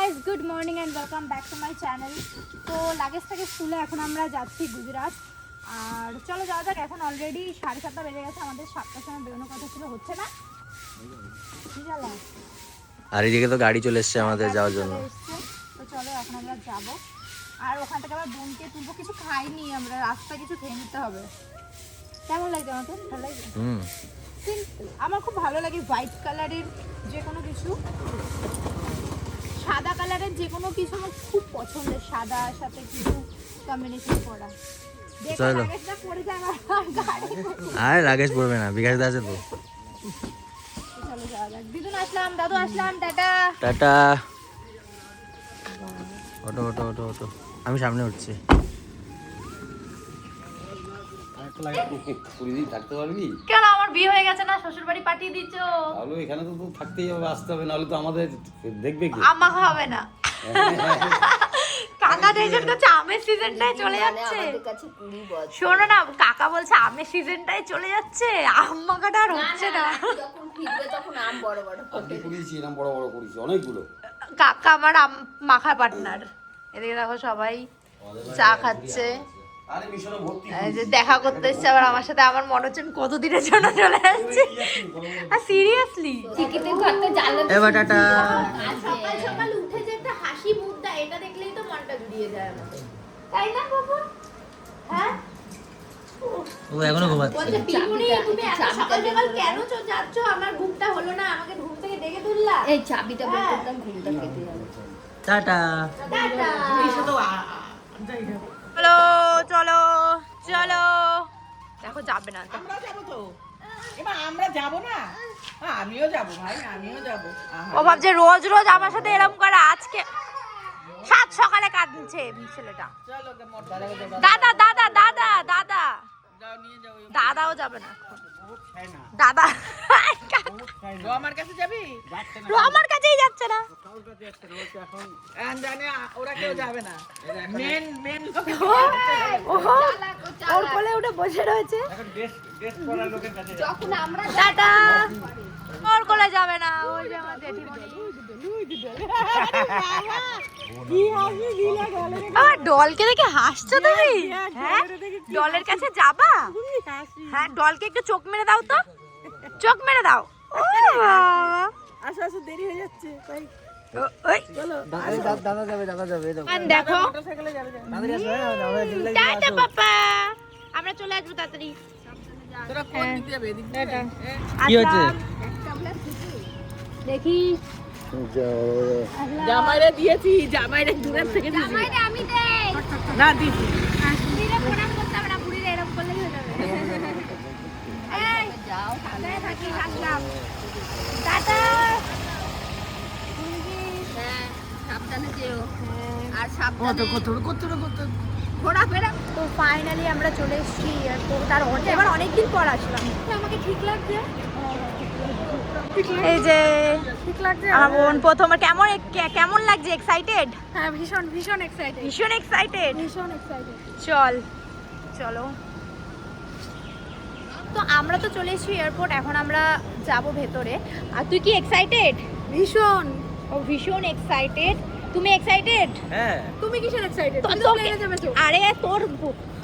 Guys, good morning and welcome back to my channel. তো luggage থেকে স্কুলে এখন আমরা যাচ্ছি গুজরাট। আর চলো যাওয়া যাক। এখন অলরেডি 7:30 বেজে গেছে, আমাদের 7টার সময় বেরোনোর কথা ছিল, হচ্ছে না। আর এদিকে তো গাড়ি চলে এসছে আমাদের যাওয়ার জন্য। তো চলো এখন আমরা যাবো। আর ওখান থেকে আবার বোনকে তুলবো। কিছু খাইনি আমরা, রাস্তায় কিছু খেয়ে নিতে হবে। কেমন লাগছে আমাদের? ভালো লাগছে। আমার খুব ভালো লাগে হোয়াইট কালারের যে কোনো কিছু, সাদা কালারের যে কোনো কিছু আমার খুব পছন্দের। সাদার সাথে কিছু কম্বিনেশন করা। চলো আর লাগেজ পড়বে না, বিকাশ দা আছে তো। চলো যাওয়া যাক। দিদুন আসলাম, দাদু আসলাম, টাটা টাটা। ওটো ওটো ওটো ওটো, আমি সামনে উঠছি। কেন আমার বিয়ে হয়ে গেছে না, শ্বশুর বাড়ি পাঠিয়ে দিচ্ছ? তাহলে এখানে তো থাকতেই হবে, আসতে হবে, নাহলে তো আমাদের দেখবে কি? আম্মা হবে না। কাকা টেনশন করছে, আমের সিজনটাই চলে যাচ্ছে। শোনো না, কাকা বলছে আমের সিজনটাই চলে যাচ্ছে, আম মাখাটা আর হচ্ছে না। যখন ফিরবে তখন আম বড় বড় আজকে কুড়িয়েছি, এরকম বড় বড় করেছি অনেকগুলো। কাকা আমার আম মাখা পার্টনার। এদিকে দেখো সবাই চা খাচ্ছে। আরে মিশনে ভর্তি এই যে দেখা করতে এসছে আবার আমার সাথে। আমার মনে হচ্ছে আমি কতদিনের জন্য চলে যাচ্ছি। আর সিরিয়াসলি টিকিটের ঘরটা জানলা এবার টাটা। আর সকাল সকাল উঠে যে একটা হাসি মুখটা, এটা দেখলেই তো মনটা জুড়িয়ে যায় আমাদের, তাই না বাবা? হ্যাঁ, ও এখনো ঘুমাচ্ছে। বলছে পিমুনি তুমি এত সকাল সকাল কেন যাচ্ছ? আমার ঘুমটা হলো না, আমাকে ঘুম থেকে ডেকে তুললা। এই চাবিটা বের করতাম, ঘুমটা কেটে যাবে। টাটা। টাটা। চলো চলো চলো। দেখো যাবে না তো। আমরা যাবো তো, এবার আমরা যাবো না? হ্যাঁ, আমিও যাবো ভাই, আমিও যাবো। ও ভাবছে রোজ রোজ আমার সাথে এরকম করে, আজকে সাত সকালে কাঁদছে ছেলেটা। চলো গে, মোটর দাদা দাদা দাদা দাদা যাও, নিয়ে যাও। দাদাও যাবে না এখন। দাদা ও আমার কাছে যাবি? ও আমার কাছেই যাচ্ছে না। জানে ওরা কেউ যাবে না। মেন ওর কোলে উঠে বসে রয়েছে। যখন আমরা টাটা। ওর কোলে যাবে না, ওই যে আমার জেঠি। আমার ডলকে দেখে হাসছো তুমি? হ্যাঁ, ডলের কাছে যাবা? হ্যাঁ, ডলকে একটু চোখ মেরে দাও তো, চোখ মেরে দাও। ও বাবা, আসো আসো, দেরি হয়ে যাচ্ছে তাই। ওই দাদা যাবে, দাদা যাবে। দেখো মোটরসাইকেলে যাবে। টাটা পাপা, আমরা চলে আসবো তাড়াতাড়ি। তোরা কোন দিক যাবে? এদিক দিয়ে যাবে? কি হচ্ছে? দেখি জামাইরে দিয়েছি, জামাইরে দূরের থেকে দিয়েছি। আমি দেই না দিছি। বুড়িরে প্রণাম করতে হবে না, বুড়িরে এরকম করলেই হয়ে যাবে। এই যাও, সামনে থাকি, আসলাম। টাটা। হ্যাঁ, সাবধানে যেও। আর সাবধানে ঘোরাফেরা। তো ফাইনালি আমরা চলে এসেছি এয়ারপোর্ট। আর এবার অনেকদিন পর আসলাম। আমাকে ঠিক লাগছে। এই যে ঠিক লাগছে আমার বোন প্রথম। কেমন লাগছে? এক্সাইটেড? হ্যাঁ, ভীষণ ভীষণ এক্সাইটেড, ভীষণ এক্সাইটেড। ভীষণ এক্সাইটেড। চলো। তো আমরা তো চলে এসেছি এয়ারপোর্ট, এখন আমরা যাব ভেতরে। আর তুই কি এক্সাইটেড? ভীষণ। ও ভীষণ এক্সাইটেড। তুমি এক্সাইটেড? হ্যাঁ। তুমি কিসের এক্সাইটেড? আরে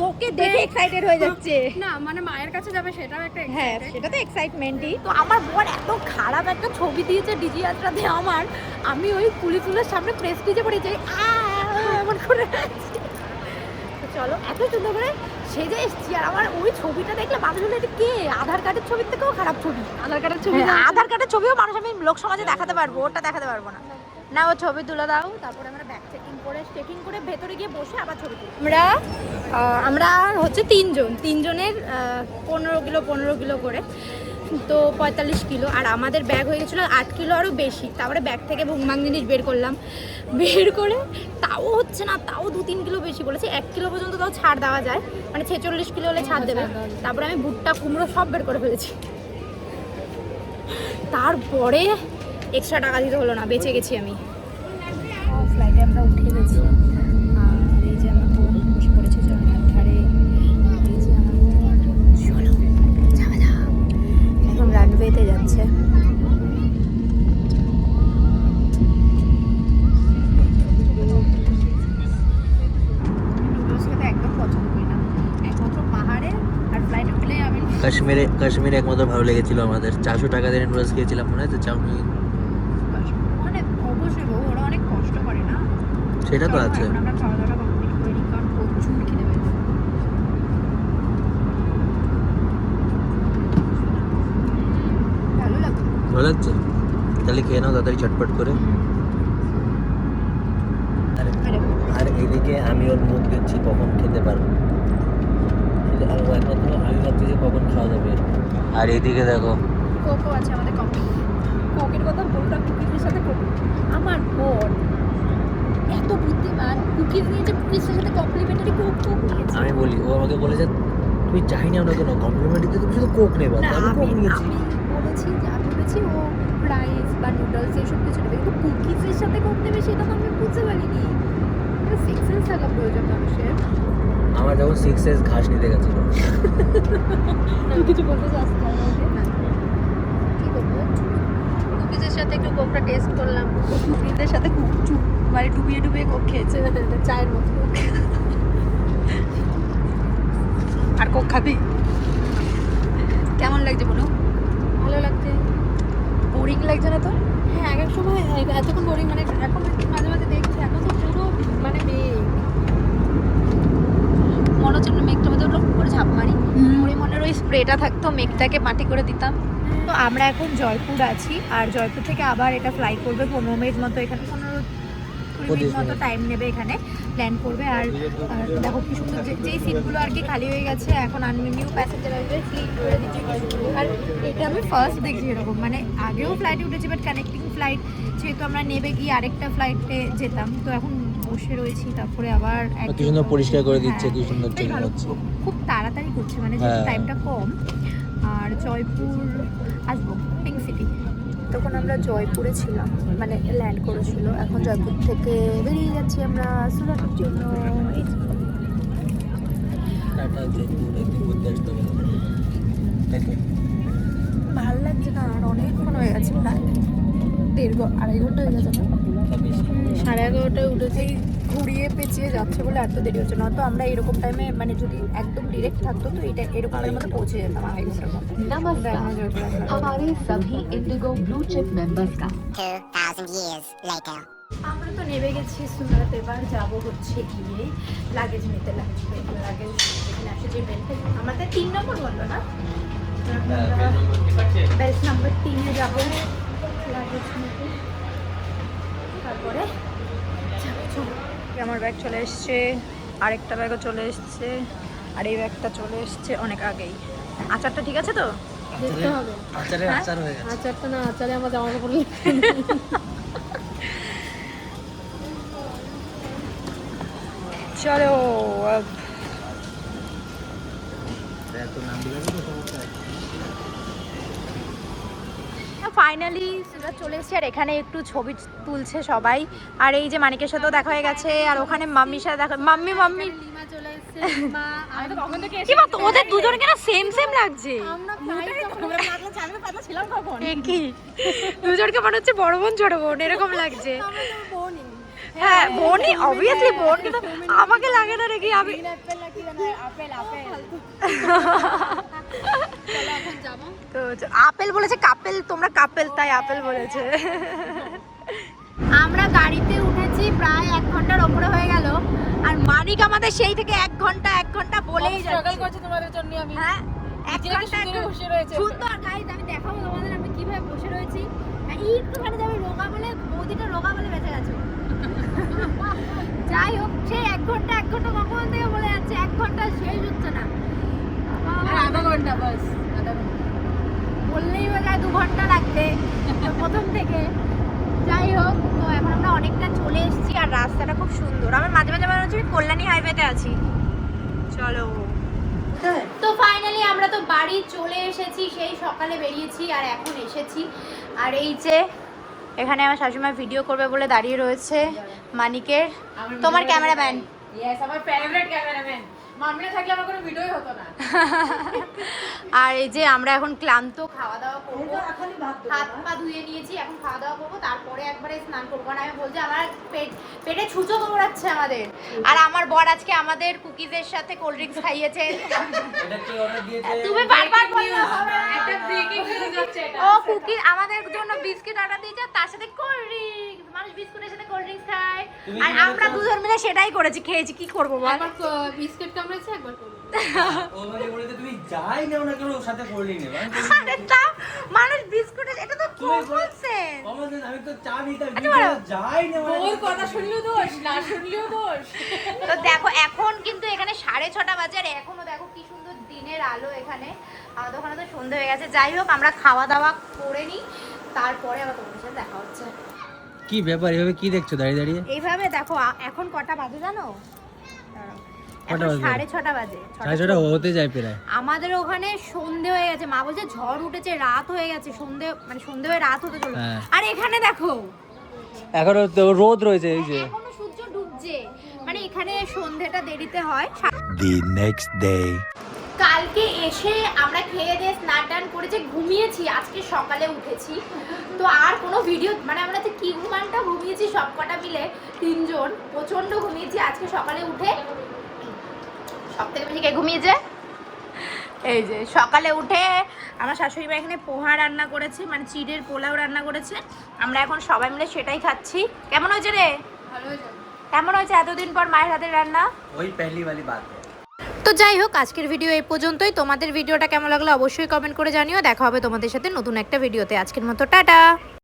তোকে দেখে এক্সাইটেড হয়ে যাচ্ছে। না মানে মায়ের কাছে যাবে, সেটাও একটা হ্যাঁ, সেটা তো এক্সাইটমেন্টই। তো আমার বোন এত খারাপ একটা ছবি দিয়েছে ডিজি যাত্রাতে আমার। আমি ওই পুলিশের সামনে প্রেস্টিজে পড়ে যাই, এমন করে। তো চলো, এত সুন্দর করে সেজে এসছি। আর আমার ওই ছবিটা দেখলে মানুষ বলে এটা কে? আধার কার্ডের ছবির থেকেও খারাপ ছবি। আধার কার্ডের ছবি, আধার কার্ডের ছবিও মানুষ আমি লোক সমাজে দেখাতে পারবো, ওটা দেখাতে পারবো না। না, ও ছবি তুলে দাও। তারপরে আমরা ব্যাগ চেকিং করে ভেতরে গিয়ে বসে আবার ছবি তুলি। আমরা হচ্ছে তিনজনের 15 কিলো করে, তো 45 কিলো। আর আমাদের ব্যাগ হয়ে গেছিলো 8 কিলো আরও বেশি। তারপরে ব্যাগ থেকে ভুংভাং জিনিস বের করে তাও হচ্ছে না, তাও 2-3 কিলো বেশি বলেছে। 1 কিলো পর্যন্ত তাও ছাড় দেওয়া যায়, মানে 46 কিলো হলে ছাড় দেবে। তারপরে আমি ভুট্টা কুমড়ো সব বের করে ফেলেছি। তারপরে এক্সট্রা টাকা দিতে হলো না, বেঁচে গেছি আমি। ফ্লাইটে আমরা উঠে গেছি। আর এই যে আমার বোন বসে পড়েছে জানলার ধারে। এই যে আমার বোন, চলো যাওয়া যাক। এখন রানওয়েতে যাচ্ছে। কাশ্মীরে একমাত্র ভালো লেগেছিল আমাদের। 400 টাকা দিয়ে নুডলস খেয়েছিলাম, মনে আছে? চাউমিন। মানে অবশ্যই গো, ওরা অনেক কষ্ট করে না। সেটা তো চলো, আছে। এখন আমরা খাওয়া দাওয়া কমপ্লিট করে নিই, কারণ প্রচুর খিদে পেয়েছে। ভালো লাগছে। ভালো লাগছে? তাহলে খেয়ে নাও তাড়াতাড়ি চটপট করে। আর এদিকে আমি ওর মুখ দেখছি কখন খেতে পারবো, একমাত্র আমি ভাবছি যে কখন খাওয়া যাবে। আর এদিকে দেখো কোকো আছে আমাদের কফি। কোকের কথা বললাম, কুকিজের সাথে কোক। আমার বোন এত বুদ্ধিমান, কুকিজ নিয়েছে, কুকিজের সাথে কমপ্লিমেন্টারি কোক নিয়েছে। আমি বলি, ও আমাকে বলেছে তুমি চাই না ওটা কেন, কমপ্লিমেন্টারিতে তুমি শুধু কোক নেবা। না, আমি কোক নিয়েছি। আমি বলেছি ও রাইস বা নুডলস এইসব কিছু নেবে, কিন্তু কুকিজের সাথে কোক নেবে সেটা তো আমি বুঝতে পারিনি। সিক্স সেন্স থাকা প্রয়োজন মানুষের। আমার যখন 6 ঘাস নিতে গেছিল, তুই কিছু বলতে চাস না? কি করবো, কুকিজের সাথে একটু কোকটা টেস্ট করলাম। কুকিজের সাথে মানে ডুবিয়ে ডুবিয়ে কোক খেয়েছে চায়ের মতো। আর কোক খাবি? কেমন লাগছে বলো? ভালো লাগছে। বোরিং লাগছে না তো? হ্যাঁ, এক এক সময় এতক্ষণ বোরিং, মানে এখন মাঝে মাঝে দেখছি এখন তো পুরো মানে মেঘ, মনে হচ্ছে মেঘটা মধ্যে করে ঝাঁপ মারি, পরিমণের ওই স্প্রেটা থাকতো, মেঘটাকে মাটি করে দিতাম। তো আমরা এখন জয়পুর আছি, আর জয়পুর থেকে আবার এটা ফ্লাই করবে 15 মিনিট মতো, এখানে 15-20 মিনিট মতো টাইম নেবে, এখানে ল্যান্ড করবে। আর দেখো কি সুন্দর, যেই সিটগুলো আর কি খালি হয়ে গেছে, এখন নিউ প্যাসেঞ্জার আসবে, সিট করে দিচ্ছে কিছু। আর এটা আমি ফার্স্ট দেখছি এরকম, মানে আগেও ফ্লাইটে উঠেছি, বাট কানেক্টিং ফ্লাইট যেহেতু আমরা নেবে গিয়ে আরেকটা ফ্লাইটে যেতাম, তো এখন বসে রয়েছি, তারপরে আবার কি সুন্দর পরিষ্কার করে দিচ্ছে, হ্যাঁ, কি সুন্দর বেশ ট্রেন ভালো, হচ্ছে। খুব তাড়াতাড়ি করছে, মানে যেহেতু হ্যাঁ। টাইমটা কম। আর জয়পুর আসবো, পিঙ্ক সিটি। তখন আমরা জয়পুরে ছিলাম, মানে ল্যান্ড করেছিল। এখন জয়পুর থেকে বেরিয়ে যাচ্ছি আমরা সুরাটের জন্য। টাটা জয়পুর, একদিন ঘুরতে আসতে হবে। তাই তো? ভালো লাগছে না, আর অনেকক্ষণ হয়ে গেছে, প্রায় 2.5 ঘন্টা হয়ে গেছে না? 11:30টায় উঠেছি, ঘুরিয়ে পেঁচিয়ে যাচ্ছে বলে এত দেরি হচ্ছে। না তো আমরা এরকম টাইমে, মানে যদি একদম ডিরেক্ট থাকতো তো এটা এরকম টাইমের মধ্যে পৌঁছে যেতাম 2.5 ঘন্টার মধ্যে। नमस्कार, हमारे सभी इंडिगो ब्लू चिप मेंबर्स का 2,000 years later. আমরা তো নেমে গেছি সুরাট, এবার যাবো হচ্ছে গিয়ে লাগেজ নিতে। লাগেজ এখানে আসে যে বেল্ট, আমাদের 3 নম্বর বললো না, বেল্ট নাম্বার 3-এ যাবো লাগেজ নিতে, তারপরে আমার ব্যাগ চলে এসছে, আরেকটা ব্যাগও চলে এসছে, আর এই ব্যাগটা চলে এসছে অনেক আগেই। আচারটা ঠিক আছে তো? দেখতে হবে। আচারে আচার হয়ে গেছে। আচারটা না, আচারে আমার জামা কাপড় চলো। ফাইনালি সুরাট চলে এসেছে, আর এখানে একটু ছবি তুলছে সবাই। আর এই যে মানিকের সাথেও দেখা হয়ে গেছে, আর ওখানে মাম্মির সাথে দেখা, মাম্মি কি বলতো, ওদের দুজনকে না সেম সেম লাগছে। কি দুজনকে মনে হচ্ছে বড় বোন ছোট বোন এরকম লাগছে। হ্যাঁ বোনই, অবভিয়াসলি বোন, কিন্তু আমাকে লাগে না নাকি আমি তো আপেল বলেছে কাপেল, তোমরা কাপেল তাই আপেল বলেছে। আমরা গাড়িতে উঠেছি প্রায় 1 ঘন্টার ওপরে হয়ে গেল, আর মানিক আমাদের সেই থেকে 1 ঘন্টা বলেই যাচ্ছে তোমাদের জন্য। আমি হ্যাঁ 1 ঘন্টা বসে রয়েছে, সুন্দর গাইস, আমি দেখাবো তোমাদের আমি কিভাবে বসে রয়েছি। একটুখানি যাবে রোগা বলে, বৌদিটা রোগা বলে বেঁচে গেছে। যাই হোক, সেই 1 ঘন্টা কখন থেকে বলে যাচ্ছে, 1 ঘন্টা শেষ হচ্ছে না, আধা ঘন্টা বাস, বললেই হয়ে যায় 2 ঘন্টা লাগবে প্রথম থেকে। যাই হোক, তো এখন আমরা অনেকটা চলে এসেছি, আর রাস্তাটা খুব সুন্দর। আমার মাঝে মাঝে মনে হচ্ছে আমি কল্যাণী হাইওয়েতে আছি। চলো, তো ফাইনালি আমরা তো বাড়ি চলে এসেছি, সেই সকালে বেরিয়েছি আর এখন এসেছি। আর এই যে এখানে আমার শাশুড়ি ভিডিও করবে বলে দাঁড়িয়ে রয়েছে মানিকের, তোমার ক্যামেরাম্যান। ইয়েস, আমার ফেভারিট ক্যামেরাম্যান মামিরা থাকলে আমার কোনো ভিডিওই হতো না। আর এই যে আমরা এখন ক্লান্ত, খাওয়া দাওয়া করবো, হাত পা ধুয়ে নিয়েছি, এখন খাওয়া দাওয়া করবো, তারপরে একবারে স্নান করবো। কারণ আমি বলছি আমার পেটে ছুঁচো দৌড়াচ্ছে আমাদের। আর আমার বর আজকে আমাদের কুকিজের সাথে কোল্ড ড্রিঙ্কস খাইয়েছে। এটা কি অর্ডার দিয়েছে? তুমি বারবার বললে হবে না। একটা ব্রেকিং নিউজ হচ্ছে এটা। ও কুকি আমাদের জন্য বিস্কিট অর্ডার দিয়েছে, তার সাথে কোল্ড ড্রিঙ্কস। মানুষ বিস্কুটের সাথে কোল্ড ড্রিঙ্কস খায়, আর আমরা দুজন মিলে সেটাই করেছি, খেয়েছি। কি করবো বল? বিস্কিট কামড়েছে একবার করবো। ও মানে বলেছে তুমি যাই নাও না কেন ওর সাথে করলি নে আরে তা মানুষ বিস্কুটের, এটা তো কমন সেন্স। আমি তো চা নিতাম আচ্ছা, যাই না ওর কথা শুনলেও দোষ, না শুনলেও দোষ। তো দেখো এখন কিন্তু এখানে 6:30 বাজে, আর এখনো দেখো কি সুন্দর দিনের আলো এখানে। আমাদের ওখানে তো সন্ধে হয়ে গেছে। যাই হোক, আমরা খাওয়া দাওয়া করে নিই, তারপরে আবার তোমাদের সাথে দেখা হচ্ছে। কি ব্যাপার, এভাবে কি দেখছো দাঁড়িয়ে দাঁড়িয়ে? এইভাবে দেখো এখন কটা বাজে জানো? কটা বাজে? 6:30 বাজে। 6:30 হতে যায় প্রায়। আমাদের ওখানে সন্ধে হয়ে গেছে, মা বলছে ঝড় উঠেছে, রাত হয়ে গেছে, সন্ধে মানে সন্ধে হয়ে রাত হতে চলো। হ্যাঁ। আর এখানে দেখো এখনো তো রোদ রয়েছে এই যে। এখনো সূর্য ডুবছে, মানে এখানে সন্ধেটা দেরিতে হয়। The next day. কালকে এসে আমরা খেয়ে দিয়ে স্নান টান করে যে ঘুমিয়েছি, আজকে সকালে উঠেছি। তো আর কোনো ভিডিও মানে আমরা যে কি ঘুমানটা ঘুমিয়েছি সব কটা মিলে 3 জন, প্রচন্ড ঘুমিয়েছি। আজকে সকালে উঠে সব থেকে বেশি কে ঘুমিয়েছে? এই যে সকালে উঠে আমার শাশুড়ি মা এখানে পোহা রান্না করেছে, মানে চিড়ের পোলাও রান্না করেছে। আমরা এখন সবাই মিলে সেটাই খাচ্ছি। কেমন হয়েছে রে? ভালো হয়েছে। কেমন হয়েছে এতদিন পর মায়ের হাতের রান্না? ওই পহলি वाली बात है। তো যাই হোক, আজকের ভিডিও এই পর্যন্তই। তোমাদের ভিডিওটা কেমন লাগলো অবশ্যই কমেন্ট করে জানিও। দেখা হবে তোমাদের সাথে নতুন একটা ভিডিওতে। আজকের মতো টাটা।